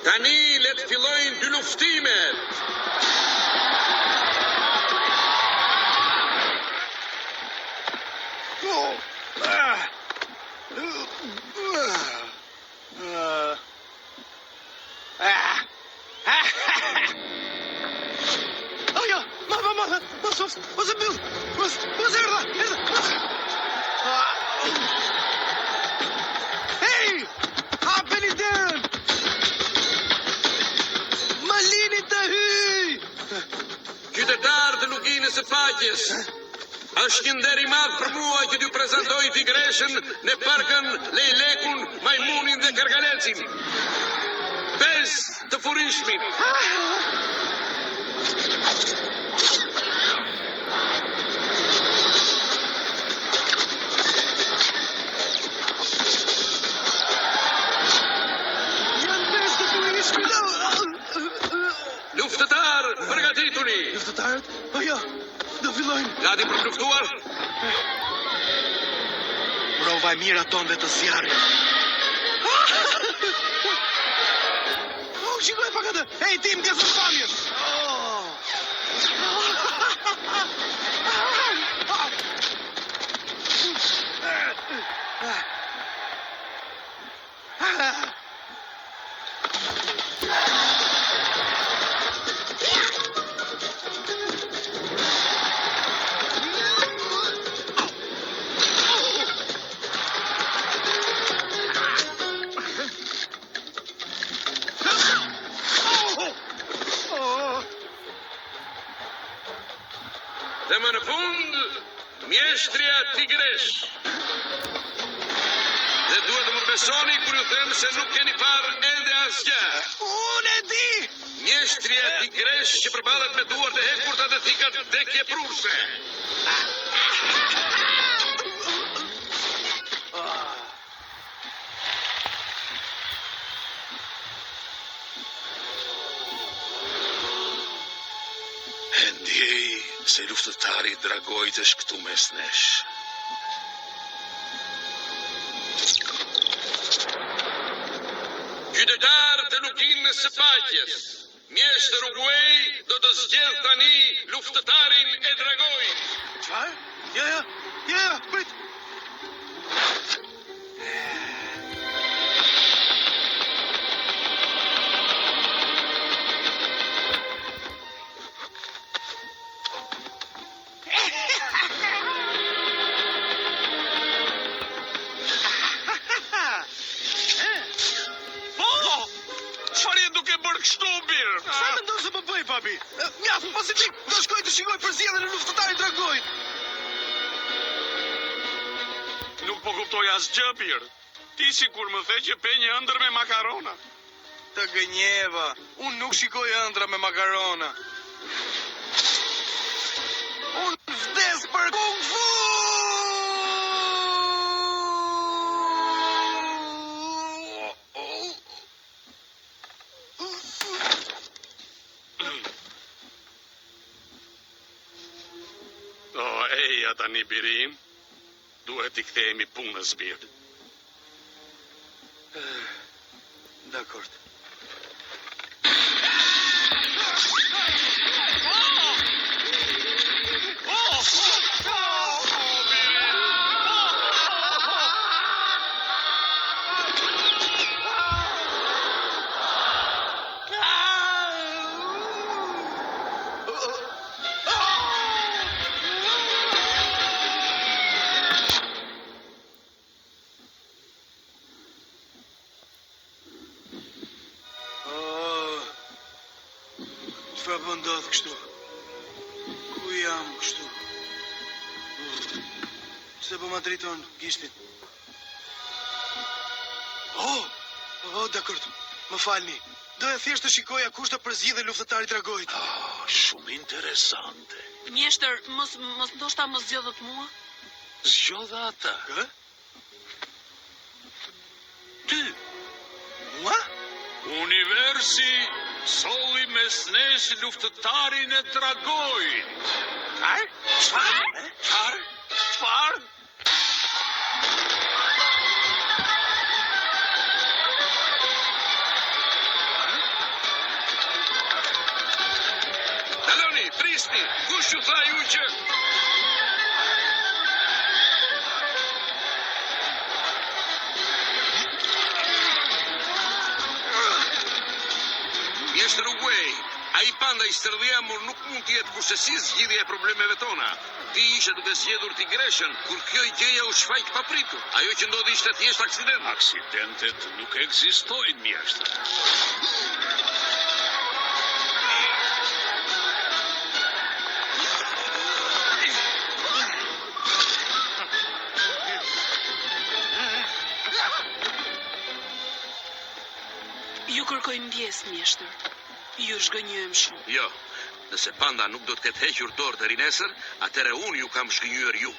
Tani le të fillojnë dy luftimet. Qytetar të luginës së paqes, është një nder i madh për mua që t'ju prezantoj tigreshën në parkën Lejlekun, Majmunin dhe Kargalecin. Bez të furishmin. Luftëtar, përgatituni! Luftëtarët? Po jo, do fillojnë. Gati për të luftuar? Prova e mira tonë dhe të zjarrit. Shikoj pak atë! Ej, tim, ke së pamjes! Dhe më në fund, mjeshtria tigresh. Dhe duhet të më besoni kur ju them se nuk keni parë ende asgjë. Unë e di! Mjeshtria tigresh që përballet me duart e hekurta dhe thikat vdekje prurse. Ndjej se luftëtari Dragojt është këtu mes nesh. Qytetar të luginës së paqes, mjeshtër Uruguay do të zgjedh tani luftëtarin e Dragojt. Çfarë? Jo, prit! Papi, mjaft pozitiv, do shkoj të shikoj përzjedhjen e luftëtarit Dragojt. Nuk po kuptoj asgjë, Bir. Ti sikur më the që pe një ëndër me makarona. Të gënjeva, unë nuk shikoj ëndra me makarona. Unë vdes për kung fu! Eja tani, Birim, duhet t'i kthehemi punës, Bir. Dakord. Çfarë po ndodh kështu? Ku jam kështu? Pse po ma drejton gishtin? Dakord. Më falni. Doja thjesht të shikoja kush do përzgjidhej luftëtari Dragojt. Shumë interesante. Mjeshtër, ndoshta mos zgjodhët mua? Zgjodha ata. Kë? Ty? Mua? Universi solli mes nesh luftëtarin e Dragojt. Çfarë? Krisni, kush ju tha ju që... Mjeshtër Uguay, ai panda i stërvjemur nuk mund t'jetë kurse si zgjidhja e problemeve tona. Ti ishe duke zgjedhur Tigreshën, kur kjo gjëja u shfaq papritur. Ajo që ndodhi ishte thjesht aksident. Aksidentet nuk ekzistojnë, mjeshtër. Ju kërkojmë ndjesë, mjeshtër. Ju zhgënjojmë shumë. Jo, nëse panda nuk do të ketë hequr dorë deri nesër, atëherë unë ju kam shkënjyer ju.